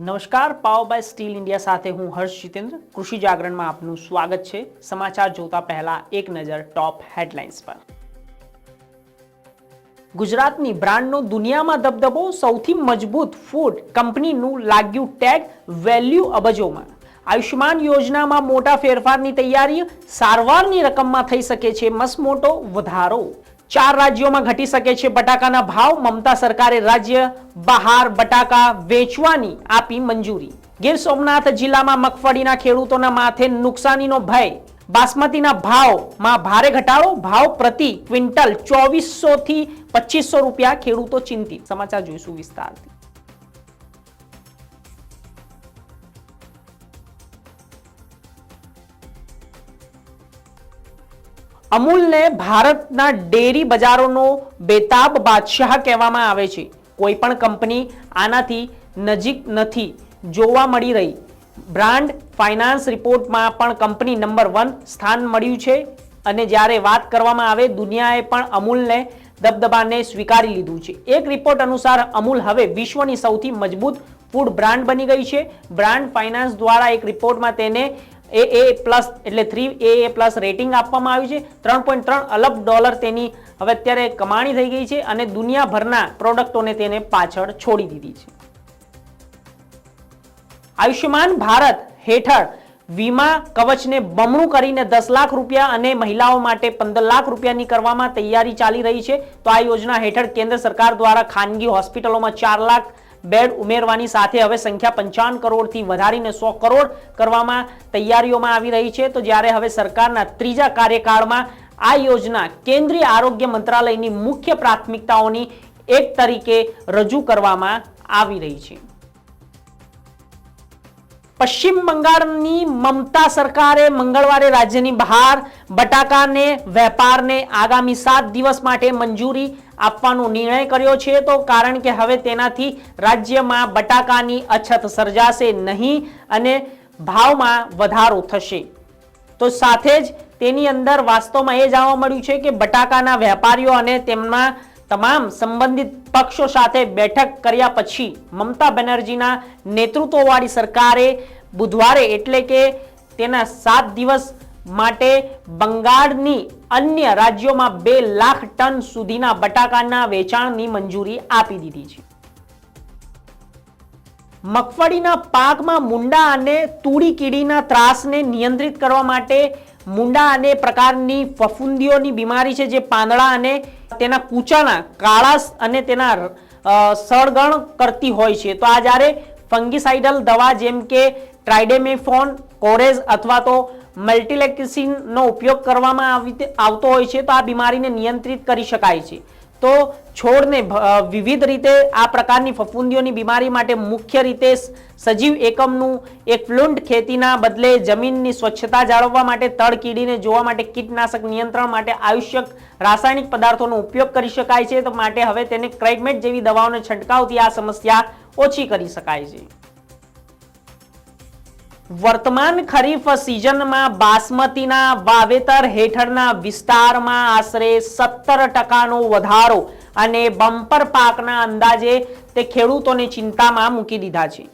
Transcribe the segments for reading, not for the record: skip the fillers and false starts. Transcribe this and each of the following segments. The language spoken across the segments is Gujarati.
નમસ્કાર, પાવ બાય સ્ટીલ ઇન્ડિયા સાથે હું હર્ષ જીતેન્દ્ર. કૃષિ જાગરણમાં આપનું સ્વાગત છે. સમાચાર જોતા પહેલા એક નજર ટોપ હેડલાઇન્સ પર. ગુજરાતની બ્રાન્ડનો દુનિયામાં દબદબો, સૌથી મજબૂત ફૂડ કંપનીનું લાગ્યું ટેગ, વેલ્યુ અબજોમાં. આયુષ્યમાન યોજનામાં મોટા ફેરફારની તૈયારી, સારવારની રકમમાં થઈ શકે છે મસમોટો વધારો. 4 રાજ્યોમાં ઘટી શકે છે બટાકાના ભાવ, મમતા સરકારે રાજ્ય બહાર બટાકા વેચવાની આપી મંજૂરી. ગીર સોમનાથ જિલ્લામાં મગફળીના ખેડૂતોના માથે નુકસાનીનો ભય, બાસમતીના ભાવમાં ભારે ઘટાડો, ભાવ પ્રતિ ક્વિન્ટલ 2400 થી 2500 રૂપિયા, ખેડૂતો ચિંતિત. સમાચાર જોઈશું વિસ્તારથી. અમૂલને ભારતના ડેરી બજારોનો બેતાબ બાદશાહ કહેવામાં આવે છે. કોઈ પણ કંપની આનાથી નજીક નથી જોવા મળી રહી. બ્રાન્ડ ફાઇનાન્સ રિપોર્ટમાં પણ કંપની નંબર 1 સ્થાન મળ્યું છે. અને જ્યારે વાત કરવામાં આવે, દુનિયાએ પણ અમૂલને દબદબાને સ્વીકારી લીધું છે. એક રિપોર્ટ અનુસાર અમૂલ હવે વિશ્વની સૌથી મજબૂત ફૂડ બ્રાન્ડ બની ગઈ છે. બ્રાન્ડ ફાઇનાન્સ દ્વારા એક રિપોર્ટમાં તેને AA+ એટલે 3AA+ રેટિંગ આપવામાં આવ્યું છે. 3.3 અરબ ડોલર તેની હવે અત્યારે કમાણી થઈ ગઈ છે અને દુનિયાભરના પ્રોડક્ટોને તેને પાછળ છોડી દીધી છે. આયુષ્યમાન ભારત હેઠળ વીમા કવચને બમણું કરીને 10 લાખ રૂપિયા અને મહિલાઓ માટે 15 લાખ રૂપિયાની કરવામાં તૈયારી ચાલી રહી છે. તો આ યોજના હેઠળ કેન્દ્ર સરકાર દ્વારા ખાનગી હોસ્પિટલોમાં 4 લાખ બેડ ઉમેરવાની સાથે હવે સંખ્યા 55 કરોડથી વધારીને 100 કરોડ કરવામાં તૈયારીઓમાં આવી રહી છે. તો જ્યારે હવે સરકારના ત્રીજા કાર્યકાળમાં આ યોજના કેન્દ્રીય આરોગ્ય મંત્રાલયની મુખ્ય પ્રાથમિકતાઓની એક તરીકે રજૂ કરવામાં આવી રહી છે. પશ્ચિમ બંગાળની મમતા સરકારે મંગળવારે રાજ્યની બહાર બટાકાને વેપારને આગામી 7 દિવસ માટે મંજૂરી આપવાનો નિર્ણય કર્યો છે. તો કારણ કે હવે તેનાથી રાજ્યમાં બટાકાની અછત સર્જાશે નહીં અને ભાવમાં વધારો થશે. તો સાથે જ તેની અંદર વાસ્તવમાં એ જાણવા મળ્યું છે કે બટાકાના વેપારીઓ અને તેમના તમામ સંબંધિત પક્ષો સાથે બેઠક કર્યા પછી મમતા બેનર્જીના નેતૃત્વવાળી સરકારે બુધવારે એટલે કે તેના 7 દિવસ માટે બંગાળની અન્ય રાજ્યોમાં 2 લાખ ટન સુધીના બટાકાના વેચાણની મંજૂરી આપી દીધી છે. મગફળીના પાકમાં મુંડા અને તુડી કીડીના ત્રાસને નિયંત્રિત કરવા માટે મુંડા અને પ્રકારની ફફૂંદીઓની બીમારી છે જે પાંદડા અને તેના કૂચાના કાળાશ અને તેના સળગણ કરતી હોય છે. તો આ જ્યારે ફંગીસાઇડલ દવા જેમ કે ટ્રાઇડેમેફોન, કોરેઝ અથવા તો મલ્ટીલેક્સિનનો ઉપયોગ કરવામાં આવતો હોય છે તો આ બીમારીને નિયંત્રિત કરી શકાય છે. તો છોડને વિવિધ રીતે આ પ્રકારની ફફૂંદીઓની બીમારી માટે મુખ્ય રીતે સજીવ એકમનું એક ફ્લુન્ટ ખેતીના બદલે જમીનની સ્વચ્છતા જાળવવા માટે, તળ કીડીને જોવા માટે, કીટનાશક નિયંત્રણ માટે આવશ્યક રાસાયણિક પદાર્થોનો ઉપયોગ કરી શકાય છે. તો માટે હવે તેને ક્રાઇમેટ જેવી દવાઓનો છંટકાવથી આ સમસ્યા ઓછી કરી શકાય છે. વર્તમાન ખરીફ સિઝનમાં બાસમતીના વાવેતર હેઠળના વિસ્તારમાં આશરે 17% વધારો અને બમ્પર પાકના અંદાજે તે ખેડૂતોને ચિંતામાં મૂકી દીધા છે.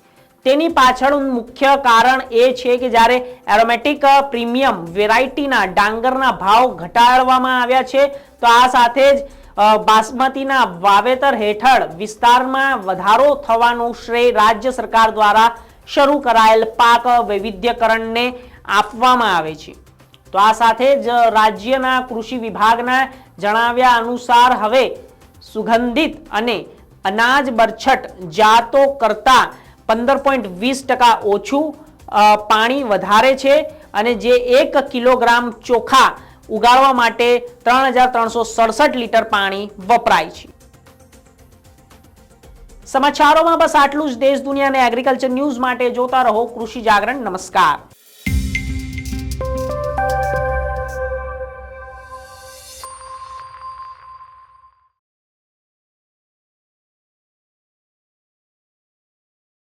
તેની પાછળનું મુખ્ય કારણ એ છે કે જ્યારે એરોમેટિક પ્રીમિયમ વેરાયટીના ડાંગરના ભાવ ઘટાડવામાં આવ્યા છે તો આ સાથે જ બાસમતીના વાવેતર હેઠળ વિસ્તારમાં વધારો થવાનો શ્રેય રાજ્ય સરકાર દ્વારા શરૂ કરાયેલ પાક વૈવિધ્યકરણને આપવામાં આવે છે. તો આ સાથે જ રાજ્યના કૃષિ વિભાગના જણાવ્યા અનુસાર હવે સુગંધિત અને અનાજ બરછટ જાતો કરતાં 15.20% ઓછું પાણી વધારે છે અને જે 1 કિલોગ્રામ ચોખા ઉગાડવા માટે 3367 લીટર પાણી વપરાય છે. સમાચારોમાં બસ આટલું જ. દેશ દુનિયા અને એગ્રીકલ્ચર ન્યૂઝ માટે જોતા રહો કૃષિ જાગરણ. નમસ્કાર.